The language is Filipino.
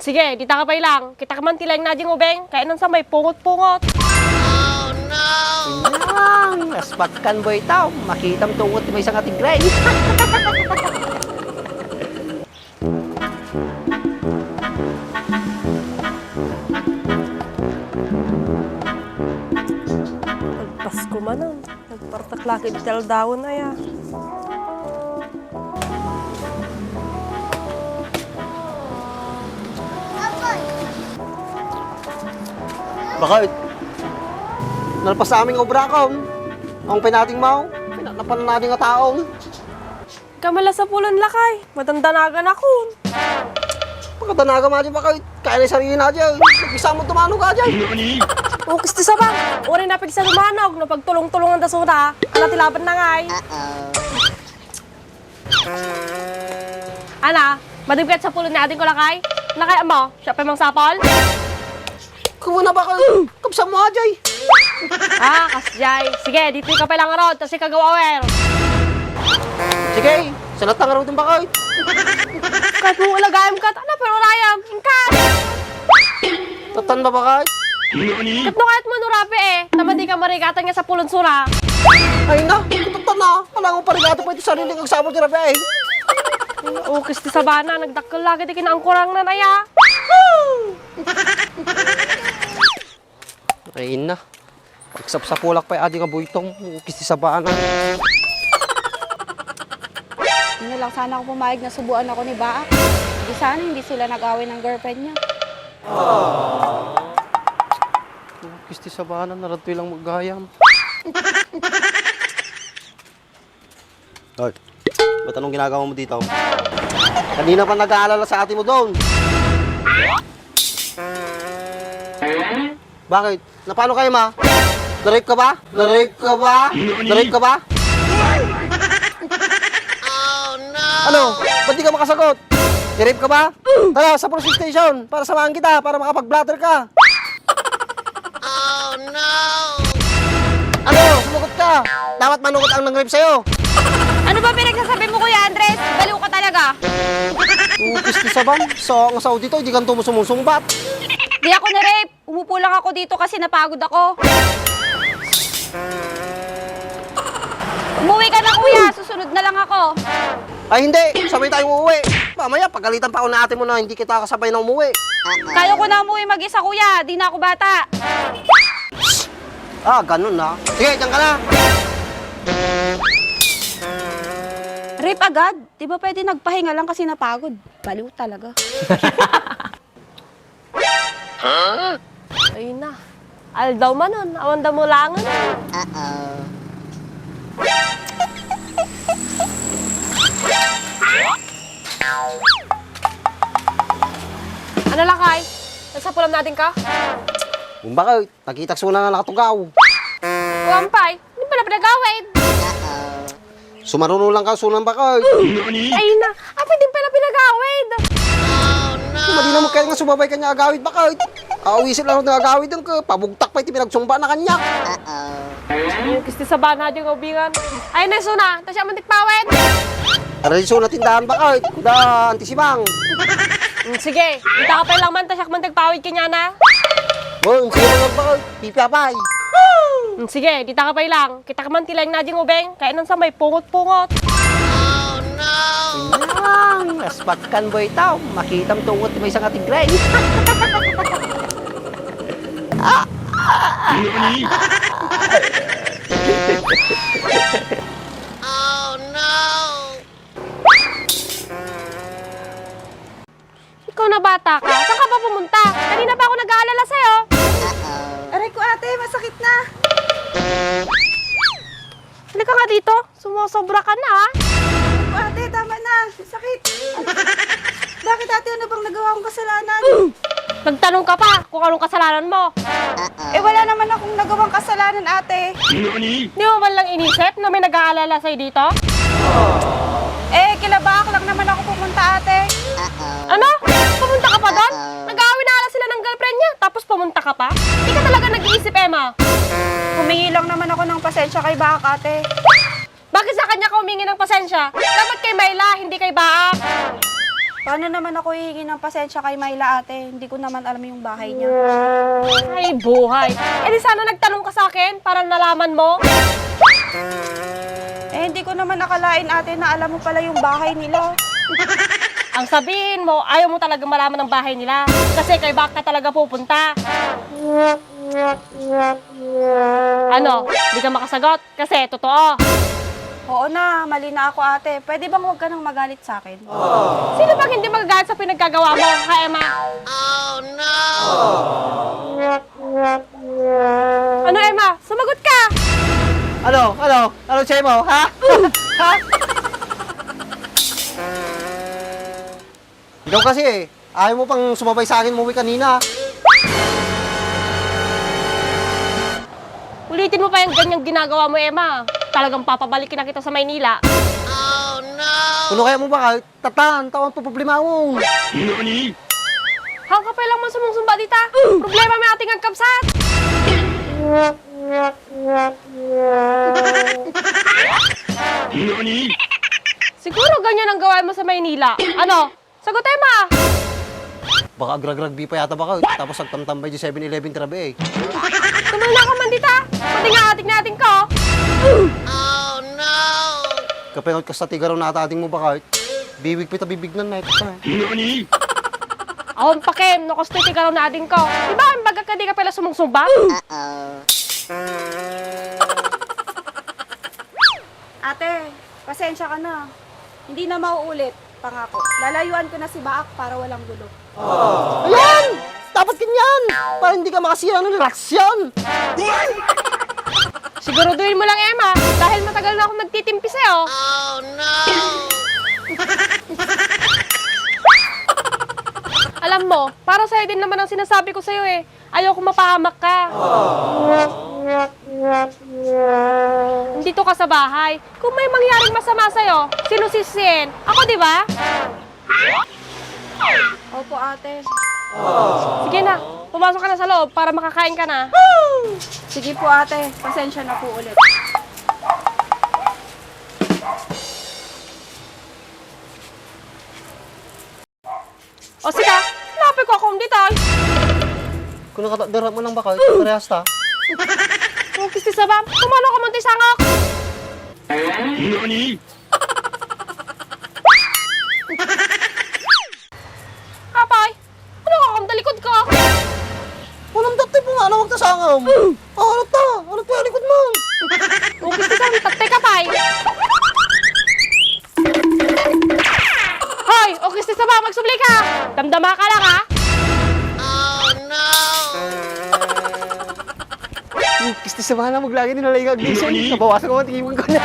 Sige, di takapay lang. Kita ka man tilang na ding ubeng. Kaya nang sa may pungot-pungot. Yang, asbatkan boy tao. Makita mo tungot may isang ating gray. Pasko man ang. Nagpartaklakid tel daon na ya. Bakit? Nalpas sa aming obra ko. Ang pinating mau. Pinanapan na natin nga taong. Kamala sa pulon lakay. Matandanagan ako. Pagkatanaga mo dyan bakit? Kaya na yung sarili na dyan. Nagpisa mo tumanog ka dyan. O, kisti sa bang. Uri na pigsa lumanog. No, pagtulong-tulungan da sura. Alatilaban na ngay. Ana, madibkat sa pulon natin ko lakay. Lakay mo, siya pa mang sapol. Kumuna ba kayo? Kapsa mo dyan. Kasjay. Sige, dito ka pa lang rod. Kasi kagawawer. Sige, salat na nga rin ba kayo? Kahit mo ulagayam ka, ano pero rayam. Ingkat. Tatan ba ba kayo? Kat no kahit mo nurape eh. Tama di ka marigatan nga sa pulon sura. Ay na, tatan na. Alam mo parigato pa ito sarili kang sabol tira ba eh. O, kisti sa bana. Nagdakkel lagi di kinaangkurang na naya. Ay na. Pagsap sa kulak pa adi nga buitong. Kisti sa baan. Hindi lang sana ako pumayag na subuan ako ni Baak. Di sana hindi sila nag-away ng girlfriend niya. Kisti sa baan. Naratoy lang maggayam. Hoy, ba't anong ginagawa mo dito? Kanina pa nag-aalala sa ate mo doon. Bakit? Napano kayo, ma? Na-rape ka ba? Na-rape ka ba? Na-rape ka ba? Oh, no! Ano? Ba't di ka makasagot? Na-rape ka ba? Tara, sa police station para samahan kita, para makapag-blatter ka. Oh, no! Ano? Sumugot ka. Dapat manugot ang nang-rape sa'yo. Ano ba pinagsasabi mo, Kuya Andres? Baliw ka talaga. Kisti sa bang? Sa ang Saudi to, hindi ka tumusumungsumbat. Di ako na-rape. Umupo lang ako dito kasi napagod ako. Umuwi ka na, Kuya. Susunod na lang ako. Ay hindi, sabay tayong uuwi. Mamaya, pagalitan pa ako na ate mo na hindi kita kasabay na umuwi. Kaya ko na umuwi mag-isa, Kuya. Di na ako bata. Ganun na. Sige, dyan ka na. Rape agad? Di ba pwede nagpahinga lang kasi napagod? Baliw talaga. Ay na. Aldaw man nun. Awan da mo langan. Ano lakay? Nasa pulam natin ka? Kung bakit, nakita ko na nakatugaw. Wampay, hindi pala pinagawin. Sumarunong lang ka, sunan bakit. Ay na, pwede pala pinagawin. Madi na mo kaya nga sumabay kanya agawid bakit. Awisip lang ako ng agawid doon ka. Pabugtak pa iti pinagsumba na kanya. Kisti sa bana dyan kaubingan. Ay na, suna. Tapos siya mantikpawin. Araliso na tindahan bakit. Kuda, antisimang. Sige, kita ka pa lang man. Tapos siya mantikpawid kanya na. Sige mga bakit. Pipiapay. Sige, kita ka pa lang. Kita ka man tilang na dyan ubeng. Kaya nang sa may pungot-pungot. Yang, asbatkan boy tao. Makita mo tungot may isang ating gray. Oh no! Ikaw na bata ka. Saan ka ba pumunta? Kanina pa ako nag-aalala sa'yo. Aray ko, ate. Masakit na. Halika nga dito. Sumusobra ka na, ha? Ate, tama na. Sakit. Bakit, ate? Ano bang nagawa kong kasalanan? Nagtanong ka pa kung anong kasalanan mo. Wala naman akong nagawang kasalanan, ate. Di mo man lang inisip na may nag-aalala sa'yo dito? Kilabak lang naman ako pumunta, ate. Ano? Pumunta ka pa doon? Nag-aaway na ala sila ng girlfriend niya, tapos pumunta ka pa? Di ka talaga nag-iisip, Emma. Humingi lang naman ako ng pasensya kay Baak, ate. Bakit sa kanya ka humingi ng pasensya? Dapat kay Mayla, hindi kay Baak. Paano naman ako hihingi ng pasensya kay Myla, ate? Hindi ko naman alam yung bahay niya. Ay, buhay. Eh di sana nagtanong ka sa akin para nalaman mo. Eh, hindi ko naman nakalain, ate, na alam mo pala yung bahay nila. Ang sabihin mo, ayaw mo talaga malaman ng bahay nila. Kasi kay Bak ka talaga pupunta. Ano? Di ka makasagot? Kasi totoo. Oo na, mali na ako, ate. Pwede bang huwag ka nang magalit sa akin? Sino bang hindi magagalit sa pinagkagawa mo, ha, Emma? Oh no! Ano, Emma? Sumagot ka! Ano, Chemo, ha? Ha? Ikaw kasi ayaw mo pang sumabay sa akin umuwi kanina. Ulitin mo pa yung ganyang ginagawa mo, Emma. Talagang papabalikin na kita sa Maynila. Oh no! Kuno kaya mo ba tawan pa problema mo? Hang kapay lang mo sumungsumba dita. Problema may ating agkapsat. Siguro ganyan ang gawain mo sa Maynila. Ano? Sagot, Emma! Baka agrag-ragbi pa yata baka tapos nagtamtambay di 7-Eleven trabe eh. Tumala ka man dita. Pati nga ating ko. Oh no! Kapengot ka sa tigaraw na ating mo baka bibig pita bibignan na ito pa eh. Awang pakem, nakostiti ka raw na ading ko. Di ba ang baga ka di ka pala sumungsumba? Ate, pasensya ka na. Hindi na mauulit, pangako. Lalayuan ko na si Baak para walang gulo. Ayan! Dapat ganyan! Para hindi ka makasira ng reaksyon! Siguruduhin mo lang, Emma. Dahil matagal na akong nagtitimpi sa'yo. Oh no! Alam mo, para sa'yo din naman ang sinasabi ko sa'yo eh. Ayaw kong mapahamak ka. Dito ka sa bahay. Kung may mangyaring masama sa'yo, sino sisihin? Ako, di ba? Opo, ate. Sige na, pumasok ka na sa loob para makakain ka na. Sige po, ate. Pasensya na po ulit. O sige, lapit ko akong dito. Kung nakatadara mo lang baka parehas ta. Kung kisti sa bam, kumano ka munti sangok. Apay, ano ka kang talikod ko? Walang dati po nga na magtasangam. Ano ta? Ano pa yung likod mo? Kung kisti sa bam, tatay ka pay. Hoy, o kisti sa bam, magsubli ka. Damdama ka lang ha. Oh no! Kisti sa mga na maglagi nilalagay kag Dixon. Nabawasan ko ang tingin ko na.